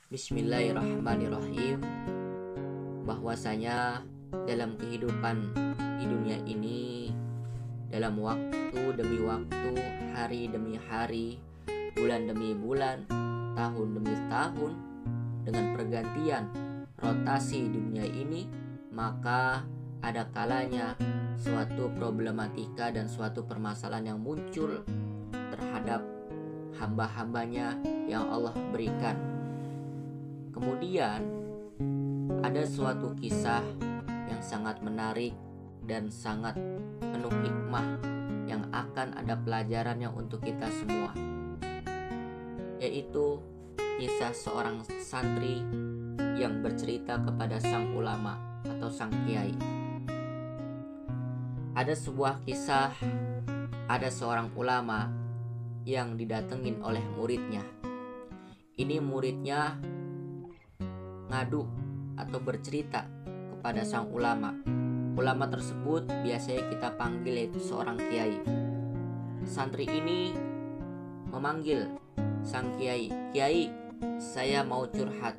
Bismillahirrahmanirrahim. Bahwasanya dalam kehidupan di dunia ini, dalam waktu demi waktu, hari demi hari, bulan demi bulan, tahun demi tahun, dengan pergantian rotasi dunia ini, maka ada kalanya suatu problematika dan suatu permasalahan yang muncul terhadap hamba-hambanya yang Allah berikan. Kemudian ada suatu kisah yang sangat menarik dan sangat penuh hikmah yang akan ada pelajarannya untuk kita semua, yaitu kisah seorang santri yang bercerita kepada sang ulama atau sang kiai. Ada sebuah kisah, ada seorang ulama yang didatengin oleh muridnya. Ini muridnya ngadu atau bercerita kepada sang ulama. Ulama tersebut biasanya kita panggil yaitu seorang kiai. Santri ini memanggil sang kiai, "Kiai, saya mau curhat.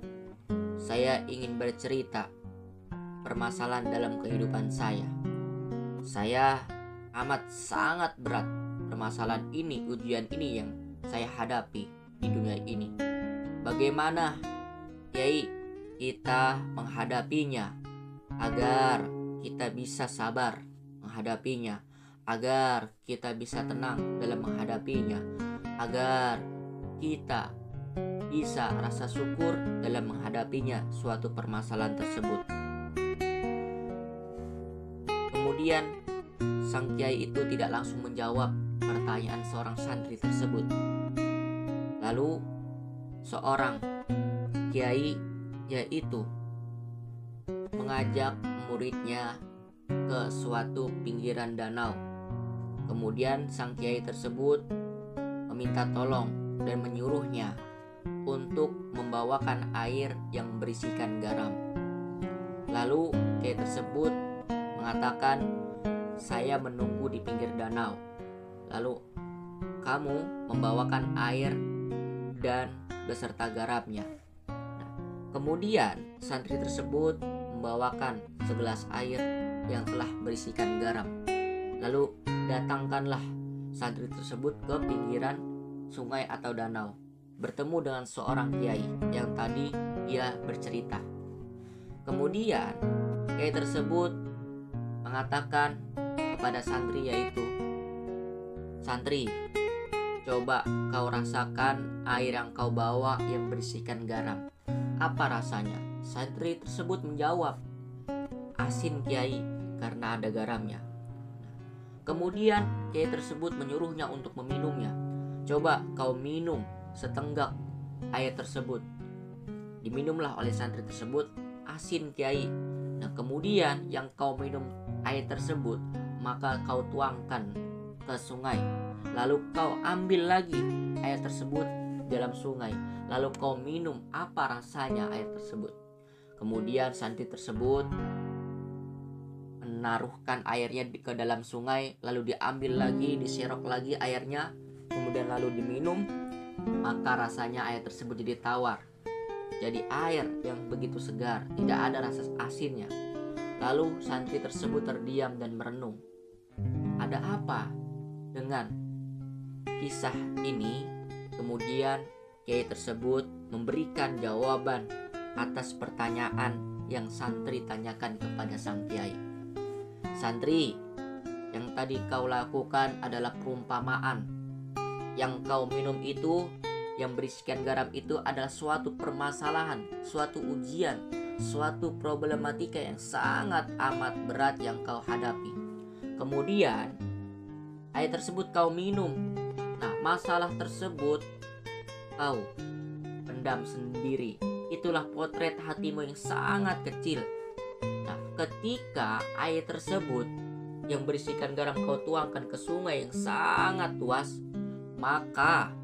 Saya ingin bercerita permasalahan dalam kehidupan saya. Saya amat sangat berat permasalahan ini, ujian ini yang saya hadapi di dunia ini. Bagaimana, Kiai, kita menghadapinya agar kita bisa sabar menghadapinya, agar kita bisa tenang dalam menghadapinya, agar kita bisa rasa syukur dalam menghadapinya suatu permasalahan tersebut." Kemudian sang kiai itu tidak langsung menjawab pertanyaan seorang santri tersebut. Lalu seorang kiai yaitu mengajak muridnya ke suatu pinggiran danau. Kemudian sang kiai tersebut meminta tolong dan menyuruhnya untuk membawakan air yang berisikan garam. Lalu kiai tersebut mengatakan, "Saya menunggu di pinggir danau. Lalu kamu membawakan air dan beserta garamnya." Kemudian santri tersebut membawakan segelas air yang telah berisikan garam. Lalu datangkanlah santri tersebut ke pinggiran sungai atau danau, bertemu dengan seorang kiai yang tadi ia bercerita. Kemudian kiai tersebut mengatakan kepada santri yaitu, "Santri, coba kau rasakan air yang kau bawa yang berisikan garam. Apa rasanya?" Santri tersebut menjawab, "Asin, Kiai, karena ada garamnya." Kemudian kiai tersebut menyuruhnya untuk meminumnya. "Coba kau minum setenggak air tersebut." Diminumlah oleh santri tersebut. "Asin, Kiai." Nah, kemudian yang kau minum air tersebut, maka kau tuangkan ke sungai. Lalu kau ambil lagi air tersebut dalam sungai. Lalu kau minum, apa rasanya air tersebut? Kemudian santri tersebut menaruhkan airnya ke dalam sungai. Lalu diambil lagi, diserok lagi airnya. Kemudian lalu diminum. Maka rasanya air tersebut jadi tawar. Jadi air yang begitu segar, tidak ada rasa asinnya. Lalu santri tersebut terdiam dan merenung. Ada apa dengan kisah ini? Kemudian kiai tersebut memberikan jawaban atas pertanyaan yang santri tanyakan kepada sang kiai. "Santri, yang tadi kau lakukan adalah perumpamaan. Yang kau minum itu, yang berisikan garam itu adalah suatu permasalahan, suatu ujian, suatu problematika yang sangat amat berat yang kau hadapi. Kemudian air tersebut kau minum. Nah, masalah tersebut kau pendam sendiri. Itulah potret hatimu yang sangat kecil. Nah, ketika air tersebut yang berisikan garam kau tuangkan ke sungai yang sangat luas, maka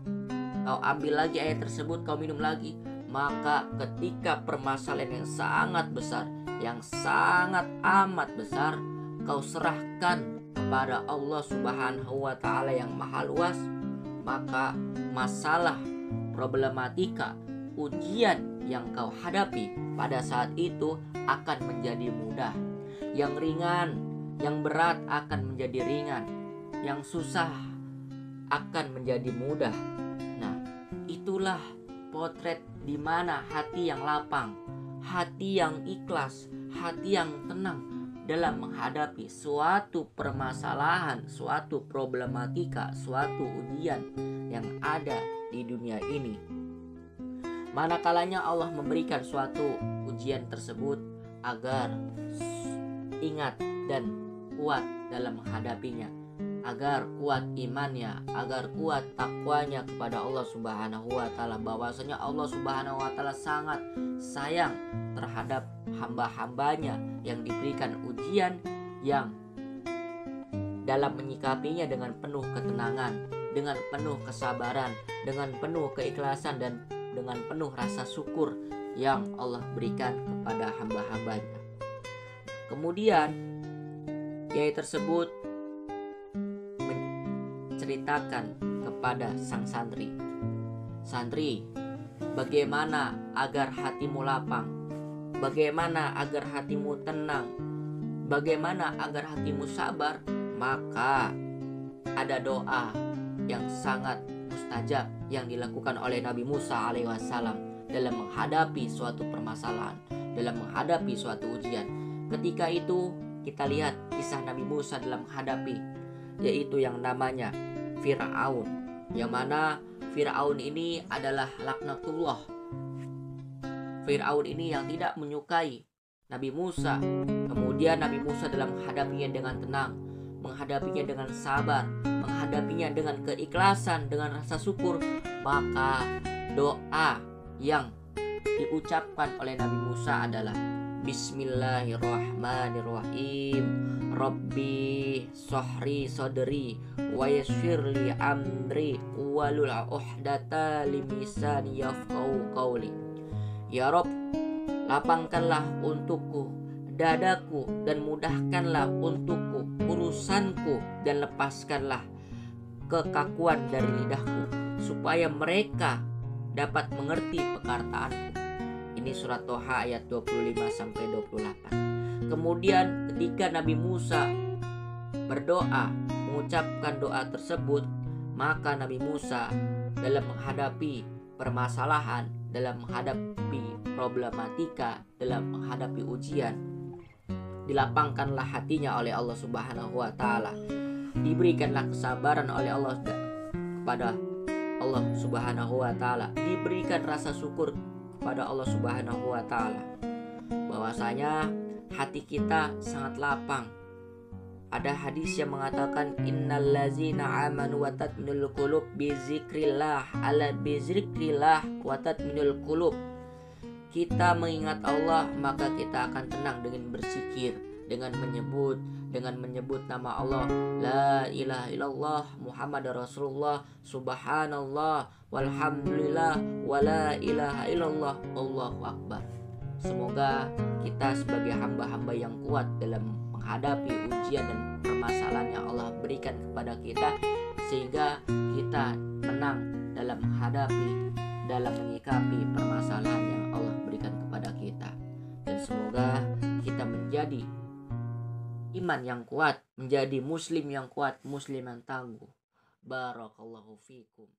kau ambil lagi air tersebut, kau minum lagi. Maka ketika permasalahan yang sangat besar, yang sangat amat besar, kau serahkan kepada Allah Subhanahu wa Ta'ala yang maha luas, maka masalah, problematika, ujian yang kau hadapi pada saat itu akan menjadi mudah. Yang ringan, yang berat akan menjadi ringan. Yang susah akan menjadi mudah. Nah, itulah potret di mana hati yang lapang, hati yang ikhlas, hati yang tenang dalam menghadapi suatu permasalahan, suatu problematika, suatu ujian yang ada di dunia ini. Manakalanya Allah memberikan suatu ujian tersebut agar ingat dan kuat dalam menghadapinya, agar kuat imannya, agar kuat takwanya kepada Allah Subhanahu wa Ta'ala, bahwasanya Allah Subhanahu wa Ta'ala sangat sayang terhadap hamba-hambanya yang diberikan ujian, yang dalam menyikapinya dengan penuh ketenangan, dengan penuh kesabaran, dengan penuh keikhlasan, dan dengan penuh rasa syukur yang Allah berikan kepada hamba-hambanya. Kemudian kiai tersebut menceritakan kepada sang santri, "Santri, bagaimana agar hatimu lapang? Bagaimana agar hatimu tenang? Bagaimana agar hatimu sabar?" Maka ada doa yang sangat mustajab yang dilakukan oleh Nabi Musa alaihissalam dalam menghadapi suatu permasalahan, dalam menghadapi suatu ujian. Ketika itu kita lihat kisah Nabi Musa dalam menghadapi, yaitu yang namanya Fir'aun, yang mana Fir'aun ini adalah laknatullah. Fir'aun ini yang tidak menyukai Nabi Musa. Kemudian Nabi Musa dalam menghadapinya dengan tenang, menghadapinya dengan sabar, menghadapinya dengan keikhlasan, dengan rasa syukur, maka doa yang diucapkan oleh Nabi Musa adalah Bismillahirrahmanirrahim, Rabbi sohri sodri wa yassirli amri walul uhdata limisani yafqahu qawli. Ya Rob, lapangkanlah untukku dadaku dan mudahkanlah untukku urusanku, dan lepaskanlah kekakuan dari lidahku supaya mereka dapat mengerti perkataanku. Ini surat Toha ayat 25-28. Kemudian ketika Nabi Musa berdoa, mengucapkan doa tersebut, maka Nabi Musa dalam menghadapi permasalahan, dalam menghadapi problematika, dalam menghadapi ujian, dilapangkanlah hatinya oleh Allah Subhanahu wa Ta'ala, diberikanlah kesabaran oleh Allah kepada Allah Subhanahu wa Ta'ala, diberikan rasa syukur kepada Allah Subhanahu wa Ta'ala, bahwasanya hati kita sangat lapang. Ada hadis yang mengatakan innallazina amanu wa tatminul qulub bizikrillah ala bizikrillah wa tatminul qulub. Kita mengingat Allah, maka kita akan tenang dengan berzikir, dengan menyebut nama Allah, la ilaha illallah Muhammadar Rasulullah, subhanallah walhamdulillah wala ilaha illallah, Allahu akbar. Semoga kita sebagai hamba-hamba yang kuat dalam menghadapi ujian dan permasalahan yang Allah berikan kepada kita, sehingga kita menang dalam menghadapi, dalam menyikapi permasalahan yang Allah berikan kepada kita. Dan semoga kita menjadi iman yang kuat, menjadi muslim yang kuat, muslim yang tangguh. Barakallahu fikum.